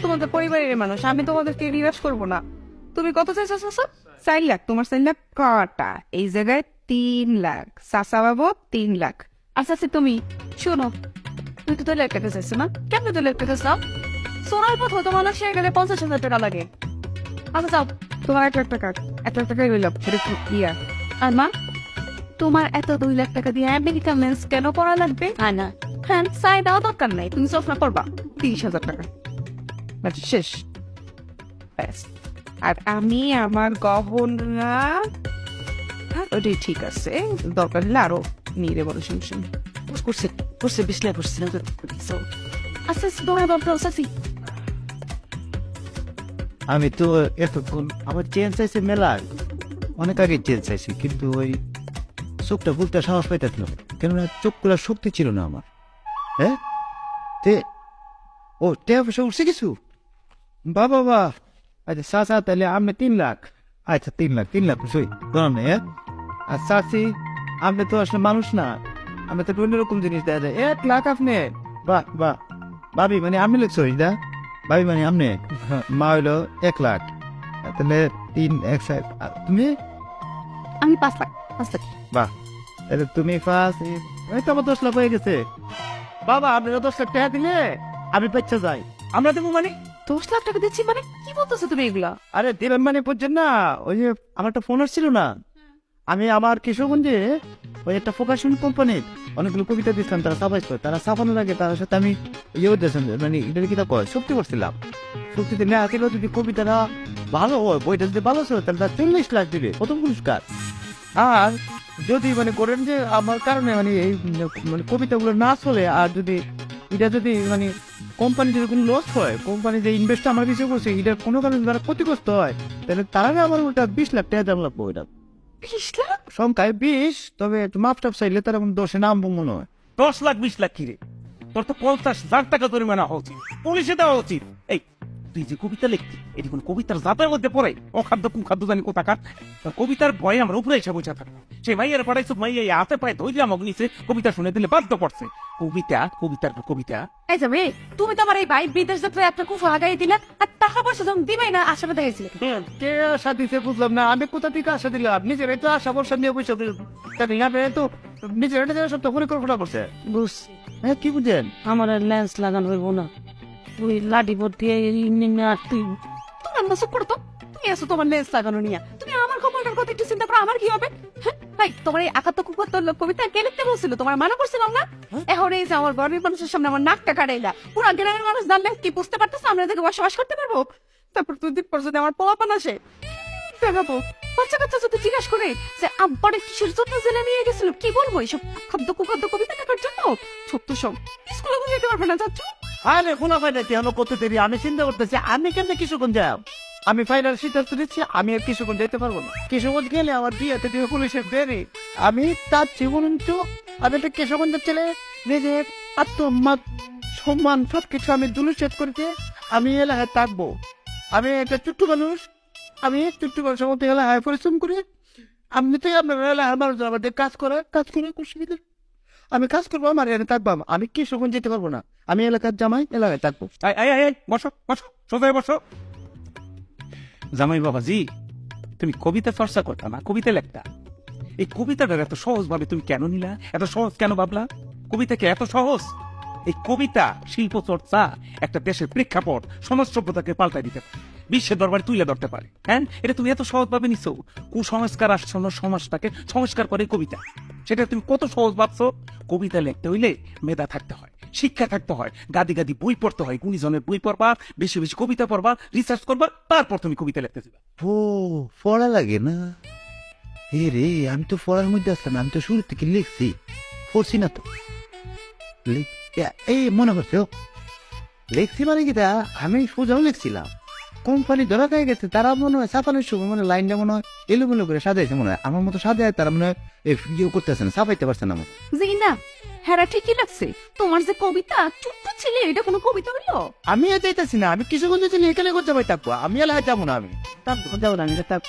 C: তোমাদের পরিবারের মানুষ, আমি তোমাদেরকে নিরাশ করবো না। তুমি কত চাইছো? 4 লাখ। তোমার 4 লাখ কটা? এই জায়গায় 3 লাখ। চাচা বাবু 3 লাখ। আচ্ছা আচ্ছা, তুমি শোনো, তুই তো 2 লাখ টাকা চাইছো না? কেন 2 লাখ টাকা চাও? সোনার পথ হতো মানুষ হয়ে গেলে 50,000 টাকা লাগে। আচ্ছা যাও, তোমার 1 লাখ টাকা, 1 লাখ টাকাই রইল। ইয়া আর মা, তোমার এত 2 লাখ টাকা দিয়ে আমেরিকান লেন্স কেন পড়া লাগবে?
A: না,
C: হ্যাঁ, চাই দাও, দরকার নাই, তুমি চশমা পড়বা। 30,000 টাকা শেষ। ব্যাস। আর আমি আমার গহনা, ওটাই ঠিক আছে, দরকার হলে আরো নিয়ে বড় সমস্যা নেই।
A: করছে 20 লাখ করছে।
C: আচ্ছা তোমার বাবা সাসি,
D: আমি তো এতক্ষণ আমার চেঞ্জ চাইছে মেলা,
B: অনেক আগে জেল চাইছি, কিন্তু ওই চোখটা খুলতে সাহস পাইতেছিল না। কেননা চোখ খোলার শক্তি ছিল না আমার। হ্যাঁ তে ও টেয়া পয়সা উঠছে কিছু? বাবা আচ্ছা চাচা, তাহলে আপনি 3 লাখ। আচ্ছা 3 লাখ বুঝই ধরুন। হ্যাঁ আর চাচি, আপনি তো আসলে মানুষ না, আমি তো অন্যরকম জিনিস দেওয়া যায়। 1 লাখ আপনি? বাহ বাহ। ভাবি মানে আপনি লিখছো দা? ভাবি মানে আপনি? মা হইলো 1 লাখ, তাহলে 3 1 7। তুমি?
C: আমি 5 লাখ।
B: বাহ, তাহলে তুমি ফার্স্ট, এই তো আমার 10 লাখ হয়ে গেছে। বাবা আপনি 10 লাখ টাকা দিলে আমি বাচ্চা যাই।
E: আমরা দেবো মানে?
C: 10 লাখ টাকা দিচ্ছি মানে কি বলতেছো তুমি এগুলা?
B: আরে দেবেন মানে বুঝছেন না, ওই যে আমার একটা ফোন আসছিল না, আমি আমার কিশোরগঞ্জে ওই একটা প্রকাশন কোম্পানির অনেকগুলো কবিতা দিচ্ছিলাম, তারা ছাপাইতো। তারা ছাপানোর আগে তার সাথে আমি ইয়েও দিয়েছিলাম, মানে এটা কিতা কয় সত্যি করছিলাম। সত্যিতে না দিলেও যদি কবিতাটা ভালো হয়, বইটা যদি ভালো ছিল, তাহলে তার 40 লাখ দিবে প্রথম পুরস্কার। আর যদি মানে করেন যে আমার কারণে মানে এই মানে কবিতাগুলো না চলে, আর যদি এটা যদি মানে কোম্পানি যদি কোনো লস হয়, কোম্পানি যে ইনভেস্ট আমার কিছু করছে এটা কোনো কারণে তারা ক্ষতিগ্রস্ত হয়, তাহলে তারা আমার ওটা 20 লাখ টাকা দাম লাগবো। এটা
C: 20 লাখ?
B: সংখ্যায় 20, তবে একটু মাপ টাপ চাইলে তারা কোনো দোষে নামবো মনে হয়।
F: 10 লাখ 20 লাখ কিরে, তোর তো 50 লাখ টাকা জরিমানা হওয়া উচিত, পুলিশে দেওয়া উচিত। এই তুই যে কবিতা লিখতি, এটি কোন কবিতার জাতের মধ্যে পড়ে? অখাদ্য কুখাদ্য জানি কোথাকার। কবিতার ভয়ে আমরা উপরে এসে বসে থাকতাম। সে মাইয়ের পাঠাইছো, মাইয়া হাতে পায়ে ধৈর্য আমাকে নিচে কবিতা শুনে দিলে বাধ্য করছে। কবিতার কবিতা।
C: এই যাবে, তুমি তো আমার এই ভাই বিদেশ যাত্রায় একটা কুফা লাগাই দিলে, আর টাকা পয়সা যখন দিবেই না আশাটা দেখাইছিলে।
B: কে আশা দিতে বুঝলাম না, আমি কোথা থেকে আশা দিলাম? নিজেরাই তো আশা বর্ষা নিয়ে বসে তো নিজেরা সব তো পরিকল্পনা করছে।
A: বুঝছি,
B: হ্যাঁ কি বুঝেন?
A: আমার লেন্স লাগানো হইব না, তুই লাঠি ভর্তি আর তুই
C: তোমার না চুপ করো তো। তুমি আসো তোমার লেন্স লাগানো নিয়ে, তুমি আমার কপালটার কথা একটু চিন্তা করো, আমার কি হবে? হ্যাঁ ভাই, তোমার এই 71 কবিতা কে লিখতে বলছিল? তোমার মানা করছিলাম না? এখন এই যে আমার গরিব মানুষের সামনে আমার নাকটা কাটাইলা, পুরা গ্রামের মানুষ জানলে কি বুঝতে পারতেছে আমরা এদিকে বসবাস করতে পারবো? তারপর 2 দিন পর যদি আমার পোলাপান আসে দেখাবো, বাচ্চা কাচ্চা যদি জিজ্ঞাসা করে যে আব্বারে কিসের জন্য জেলে নিয়ে গেছিল, কি বলবো? এইসব খাদ্য কুখাদ্য কবিতা লেখার জন্য? ছোট্ট সব স্কুলে বুঝাইতে পারবে না চাচ্ছু।
B: আরে শোনা ভাই না, হলো কত দেরি। আমি চিন্তা করতেছি আমি কেমনে কিশোরগঞ্জ যাব। আমি ফাইনাল সিদ্ধান্ত নিচ্ছি, আমি আর কিশোরগঞ্জ যেতে পারবো না। কিশোরগঞ্জ গেলে আমার বিয়েতে দিয়ে পুলিশের বেরি। আমি তার জীবন আমি একটা কিশোরগঞ্জের ছেলে, নিজের সম্মান সবকিছু আমি দুলুচ্ছেদ করতে আমি এলাকায় থাকবো। আমি একটা ছোট্ট মানুষ, আমি ছোট্ট মানুষের মধ্যে এলাকায় পরিশ্রম করি। আপনি তো আপনার এলাকার মানুষজন আমাদের কাজ করে অসুবিধা, আমি কাজ করবো, আমার এখানে থাকবো। আমি কিশোরগঞ্জ যেতে পারবো না, আমি এলাকার জামাই, এলাকায় থাকবো।
F: বসো বসো, সোজায় বসো। জামাই বাবাজি, তুমি কবিতা চর্চা করতা না, কবিতা লেখতা। এই কবিতাটা এত সহজ ভাবে তুমি কেন নিলা? এত সহজ কেন ভাবলা? কবিতা কি এত সহজ? এই কবিতা শিল্প চর্চা একটা দেশের প্রেক্ষাপট, সমাজ সভ্যতাকে পাল্টাই দিতে পারে, বিশ্বের দরবারে তুলে ধরতে পারে। হ্যাঁ, এটা তুমি এত সহজ ভাবে নিছো। কুসংস্কার আসন্ন সমাজটাকে সংস্কার করে কবিতা, সেটা তুমি কত সহজ ভাবছো। কবিতা লিখতে হইলে মেধা থাকতে হয়, শিক্ষা থাকতে হয়, গাদি গাদি বই পড়তে হয়, গুণীজনের বই পড়বা, বেশি বেশি কবিতা পড়বা, রিসার্চ করবা, তারপর তুমি কবিতা লিখতে যাবে।
B: ও পড়া লাগে না? হে রে, আমি তো পড়ার মধ্যে আসলাম, আমি তো শুরু থেকে লিখছি, পড়ছি না তো। এই মনে করছো লিখছি মানে কি? আমি সোজাও লিখছিলাম, কোম্পানি ধরা খাই গেছে, তারা মনে হয় ছাপানোর সময় মানে লাইনটা মনে হয় এলোমেলো করে সাজাইছে, মনে হয় আমার মতো সাজায়, তারা মনে হয় ইয়ে করতেছে না, ছাপাইতে পারছে না।
C: জি না, হ্যাঁ ঠিকই লাগছে। তোমার যে কবিতা ছোট্ট ছেলে, এটা কোনো কবিতা হইলো?
B: আমি যাইতেছি না, আমি কিছু করতেছি এখানে করতে পারি থাকবো, আমি এলাকায় যাবো না, আমি
A: যাবো না, আমি থাক।